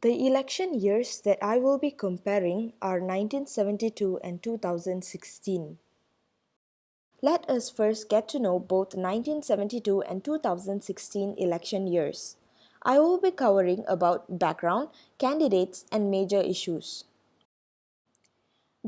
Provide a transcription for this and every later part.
The election years that I will be comparing are 1972 and 2016. Let us first get to know both 1972 and 2016 election years. I will be covering about background, candidates, and major issues.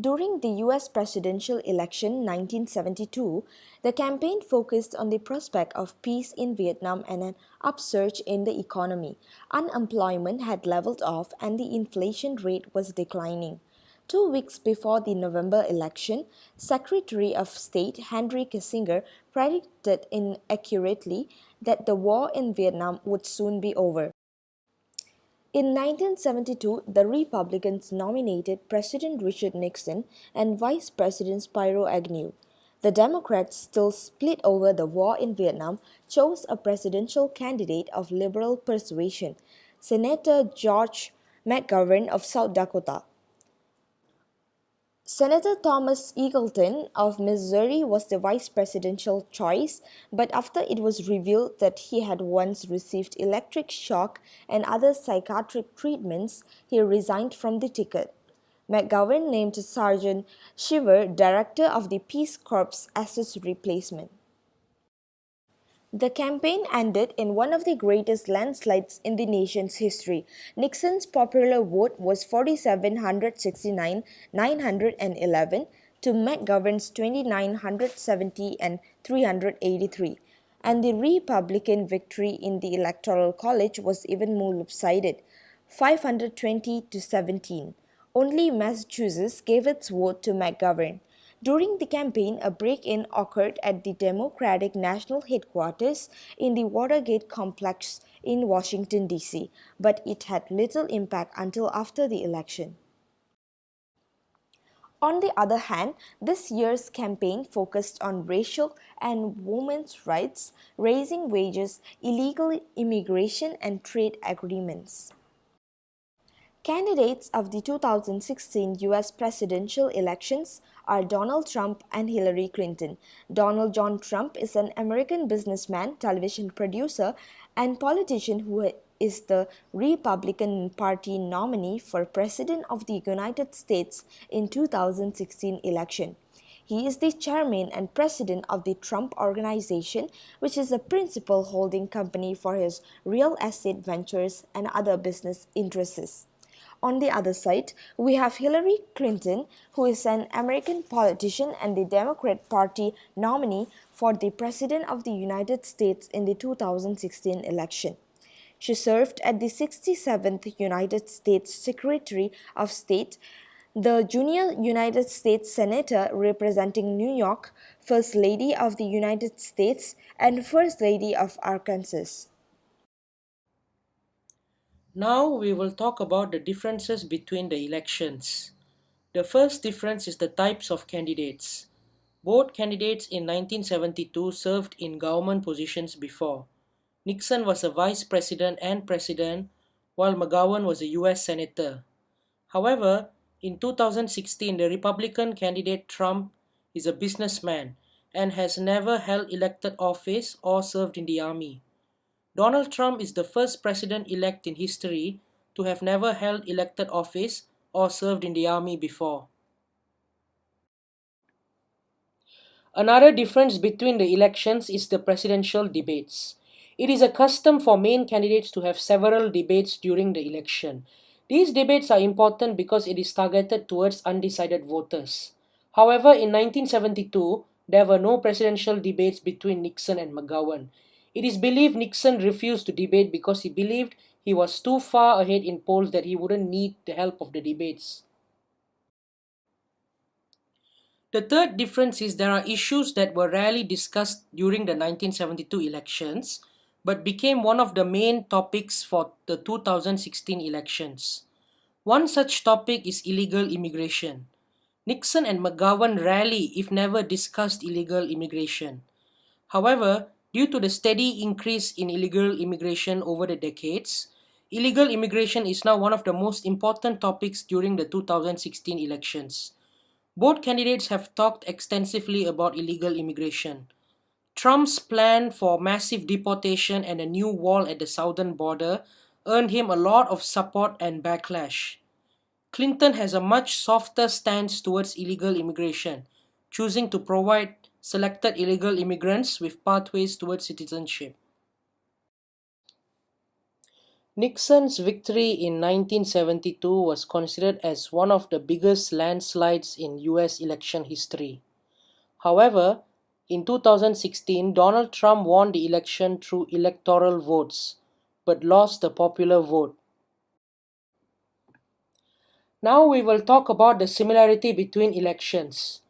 During the US presidential election 1972, the campaign focused on the prospect of peace in Vietnam and an upsurge in the economy. Unemployment had leveled off and the inflation rate was declining. 2 weeks before the November election, Secretary of State Henry Kissinger predicted inaccurately that the war in Vietnam would soon be over. In 1972, the Republicans nominated President Richard Nixon and Vice President Spiro Agnew. The Democrats, still split over the war in Vietnam, chose a presidential candidate of liberal persuasion, Senator George McGovern of South Dakota. Senator Thomas Eagleton of Missouri was the vice presidential choice, but after it was revealed that he had once received electric shock and other psychiatric treatments, he resigned from the ticket. McGovern named Sergeant Shiver director of the Peace Corps as his replacement. The campaign ended in one of the greatest landslides in the nation's history. Nixon's popular vote was 4,769, 911 to McGovern's 2,970 and 383. And the Republican victory in the Electoral College was even more lopsided, 520 to 17. Only Massachusetts gave its vote to McGovern. During the campaign, a break-in occurred at the Democratic National Headquarters in the Watergate complex in Washington, D.C., but it had little impact until after the election. On the other hand, this year's campaign focused on racial and women's rights, raising wages, illegal immigration, and trade agreements. Candidates of the 2016 US presidential elections are Donald Trump and Hillary Clinton. Donald John Trump is an American businessman, television producer, and politician who is the Republican Party nominee for President of the United States in 2016 election. He is the chairman and president of the Trump Organization, which is a principal holding company for his real estate ventures and other business interests. On the other side, we have Hillary Clinton, who is an American politician and the Democrat Party nominee for the President of the United States in the 2016 election. She served as the 67th United States Secretary of State, the junior United States Senator representing New York, First Lady of the United States, and First Lady of Arkansas. Now we will talk about the differences between the elections. The first difference is the types of candidates. Both candidates in 1972 served in government positions before. Nixon was a vice president and president, while McGowan was a US senator. However, in 2016, the Republican candidate Trump is a businessman and has never held elected office or served in the army. Donald Trump is the first president-elect in history to have never held elected office or served in the army before. Another difference between the elections is the presidential debates. It is a custom for main candidates to have several debates during the election. These debates are important because it is targeted towards undecided voters. However, in 1972, there were no presidential debates between Nixon and McGowan. It is believed Nixon refused to debate because he believed he was too far ahead in polls that he wouldn't need the help of the debates. The third difference is there are issues that were rarely discussed during the 1972 elections but became one of the main topics for the 2016 elections. One such topic is illegal immigration. Nixon and McGowan rarely, if never, discussed illegal immigration. However, due to the steady increase in illegal immigration over the decades, illegal immigration is now one of the most important topics during the 2016 elections. Both candidates have talked extensively about illegal immigration. Trump's plan for massive deportation and a new wall at the southern border earned him a lot of support and backlash. Clinton has a much softer stance towards illegal immigration, choosing to provide selected illegal immigrants with pathways towards citizenship. Nixon's victory in 1972 was considered as one of the biggest landslides in US election history. However, in 2016, Donald Trump won the election through electoral votes, but lost the popular vote. Now we will talk about the similarity between elections.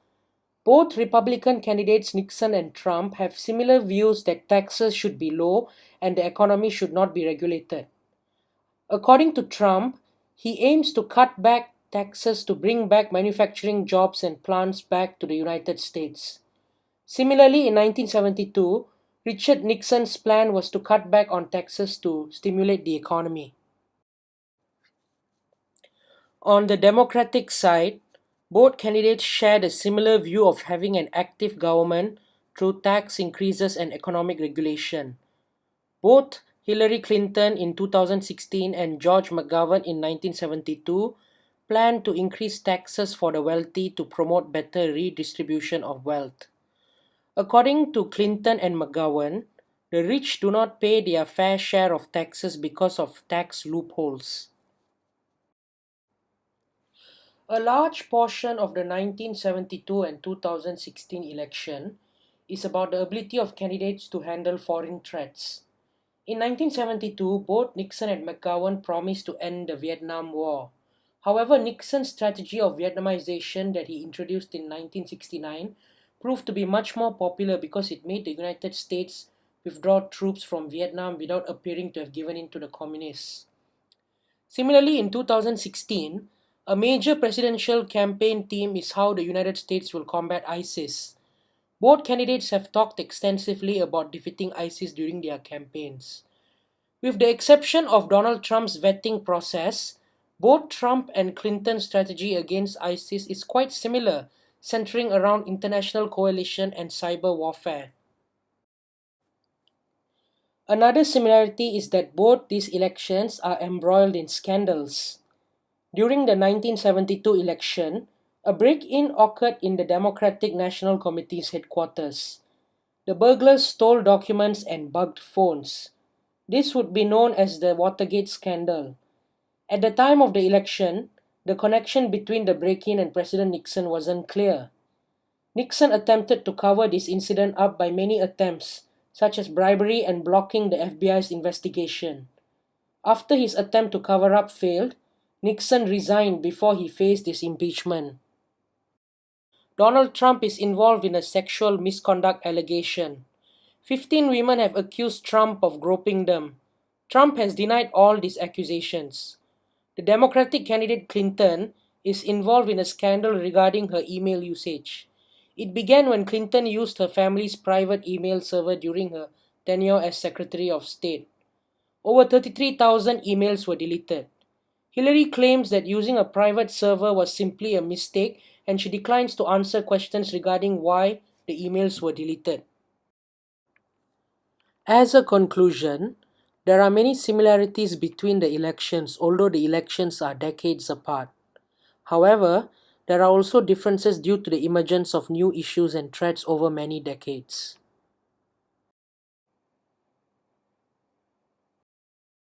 Both Republican candidates Nixon and Trump have similar views that taxes should be low and the economy should not be regulated. According to Trump, he aims to cut back taxes to bring back manufacturing jobs and plants back to the United States. Similarly, in 1972, Richard Nixon's plan was to cut back on taxes to stimulate the economy. On the Democratic side, both candidates shared a similar view of having an active government through tax increases and economic regulation. Both Hillary Clinton in 2016 and George McGovern in 1972 planned to increase taxes for the wealthy to promote better redistribution of wealth. According to Clinton and McGovern, the rich do not pay their fair share of taxes because of tax loopholes. A large portion of the 1972 and 2016 election is about the ability of candidates to handle foreign threats. In 1972, both Nixon and McGovern promised to end the Vietnam War. However, Nixon's strategy of Vietnamization that he introduced in 1969 proved to be much more popular because it made the United States withdraw troops from Vietnam without appearing to have given in to the communists. Similarly, in 2016, a major presidential campaign theme is how the United States will combat ISIS. Both candidates have talked extensively about defeating ISIS during their campaigns. With the exception of Donald Trump's vetting process, both Trump and Clinton's strategy against ISIS is quite similar, centering around international coalition and cyber warfare. Another similarity is that both these elections are embroiled in scandals. During the 1972 election, a break-in occurred in the Democratic National Committee's headquarters. The burglars stole documents and bugged phones. This would be known as the Watergate scandal. At the time of the election, the connection between the break-in and President Nixon wasn't clear. Nixon attempted to cover this incident up by many attempts, such as bribery and blocking the FBI's investigation. After his attempt to cover up failed, Nixon resigned before he faced his impeachment. Donald Trump is involved in a sexual misconduct allegation. 15 women have accused Trump of groping them. Trump has denied all these accusations. The Democratic candidate Clinton is involved in a scandal regarding her email usage. It began when Clinton used her family's private email server during her tenure as Secretary of State. Over 33,000 emails were deleted. Hillary claims that using a private server was simply a mistake and she declines to answer questions regarding why the emails were deleted. As a conclusion, there are many similarities between the elections, although the elections are decades apart. However, there are also differences due to the emergence of new issues and threats over many decades.